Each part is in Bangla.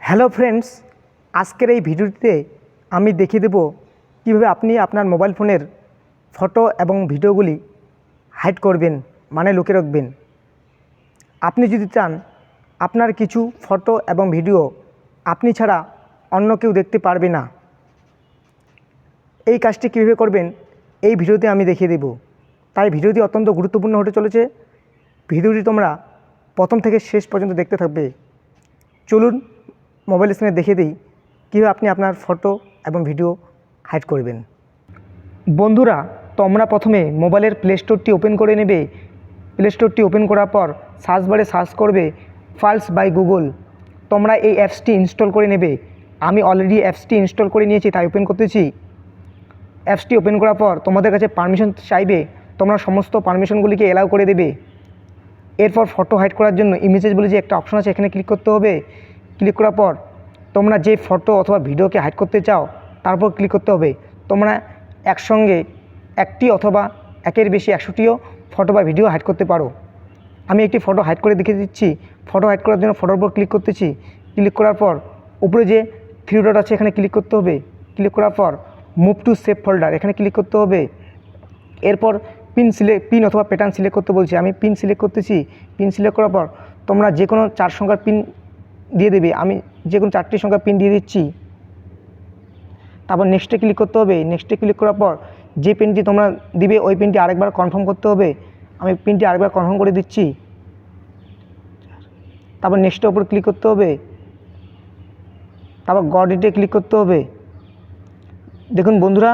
হ্যালো ফ্রেন্ডস, আজকের এই ভিডিওটিতে আমি দেখিয়ে দেব কীভাবে আপনি আপনার মোবাইল ফোনের ফটো এবং ভিডিওগুলি হাইড করবেন, মানে লুকিয়ে রাখবেন। আপনি যদি চান আপনার কিছু ফটো এবং ভিডিও আপনি ছাড়া অন্য কেউ দেখতে পারবে না, এই কাজটি কীভাবে করবেন এই ভিডিওতে আমি দেখিয়ে দেব। তাই ভিডিওটি অত্যন্ত গুরুত্বপূর্ণ হতে চলেছে। ভিডিওটি তোমরা প্রথম থেকে শেষ পর্যন্ত দেখতে থাকবে। চলুন মোবাইল স্ক্রিনে দেখিয়ে দিই কীভাবে আপনি আপনার ফটো এবং ভিডিও হাইড করবেন। বন্ধুরা, তোমরা প্রথমে মোবাইলের প্লে স্টোরটি ওপেন করে নেবে। প্লে স্টোরটি ওপেন করার পর সার্চ বারে সার্চ করবে ফাইলস বাই গুগল। তোমরা এই অ্যাপসটি ইনস্টল করে নেবে। আমি অলরেডি অ্যাপসটি ইনস্টল করে নিয়েছি, তাই ওপেন করতেছি। অ্যাপসটি ওপেন করার পর তোমাদের কাছে পারমিশন চাইবে, তোমরা সমস্ত পারমিশনগুলিকে অ্যালাউ করে দেবে। এরপর ফটো হাইড করার জন্য ইমেজেস বলে যে একটা অপশন আছে, এখানে ক্লিক করতে হবে। ক্লিক করার পর তোমরা যে ফটো অথবা ভিডিওকে হাইড করতে চাও তারপর ক্লিক করতে হবে। তোমরা একসঙ্গে একটি অথবা একের বেশি 100টিও ফটো বা ভিডিও হাইড করতে পারো। আমি একটি ফটো হাইড করে দেখিয়ে দিচ্ছি। ফটো হাইড করার জন্য ফটোর উপর ক্লিক করতেছি। ক্লিক করার পর উপরে যে 3 ডট আছে এখানে ক্লিক করতে হবে। ক্লিক করার পর মুভ টু সেভ ফোল্ডার এখানে ক্লিক করতে হবে। এরপর পিন অথবা প্যাটার্ন সিলেক্ট করতে বলছি, আমি পিন সিলেক্ট করতেছি। পিন সিলেক্ট করার পর তোমরা যে কোনো 4 সংখ্যার পিন দিয়ে দেবে। আমি যে কোনো 4টি সংখ্যার পিন দিয়ে দিচ্ছি। তারপর নেক্সটে ক্লিক করতে হবে। নেক্সটে ক্লিক করার পর যে পিনটি তোমরা দিবে ওই পিনটি আরেকবার কনফার্ম করতে হবে। আমি পিনটি আরেকবার কনফার্ম করে দিচ্ছি। তারপর নেক্সটের উপর ক্লিক করতে হবে। তারপর গট ইটে ক্লিক করতে হবে। দেখুন বন্ধুরা,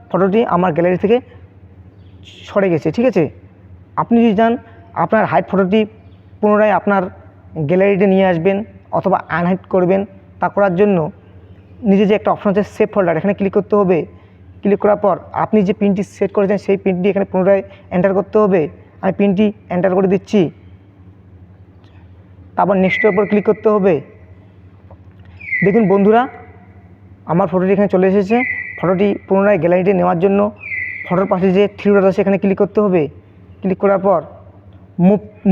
ফটোটি আমার গ্যালারি থেকে সরে গেছে। ঠিক আছে, আপনি যদি চান আপনার হাইড ফটোটি পুনরায় আপনার গ্যালারিতে নিয়ে আসবেন অথবা আনহাইড করবেন, তা করার জন্য নিজে যে একটা অপশন আছে সেভ ফোল্ডার এখানে ক্লিক করতে হবে। ক্লিক করার পর আপনি যে পিনটি সেট করেছেন সেই পিনটি এখানে পুনরায় এন্টার করতে হবে। আমি পিনটি এন্টার করে দিচ্ছি। তারপর নেক্সটের উপর ক্লিক করতে হবে। দেখুন বন্ধুরা, আমার ফটোটি এখানে চলে এসেছে। ফটোটি পুনরায় গ্যালারিতে নেওয়ার জন্য ফটোর পাশে যে 3 ডট আছে এখানে ক্লিক করতে হবে। ক্লিক করার পর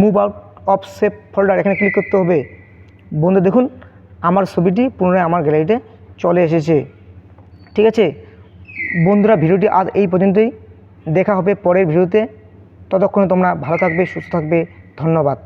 move out of save folder এখানে ক্লিক করতে হবে। বন্ধু দেখুন, আমার ছবিটি পুনরায় আমার গ্যালারিতে চলে এসেছে। ঠিক আছে বন্ধুরা, ভিডিওটি আজ এই পর্যন্তই। দেখা হবে পরের ভিডিওতে। ততক্ষণে তোমরা ভালো থাকবে, সুস্থ থাকবে। ধন্যবাদ।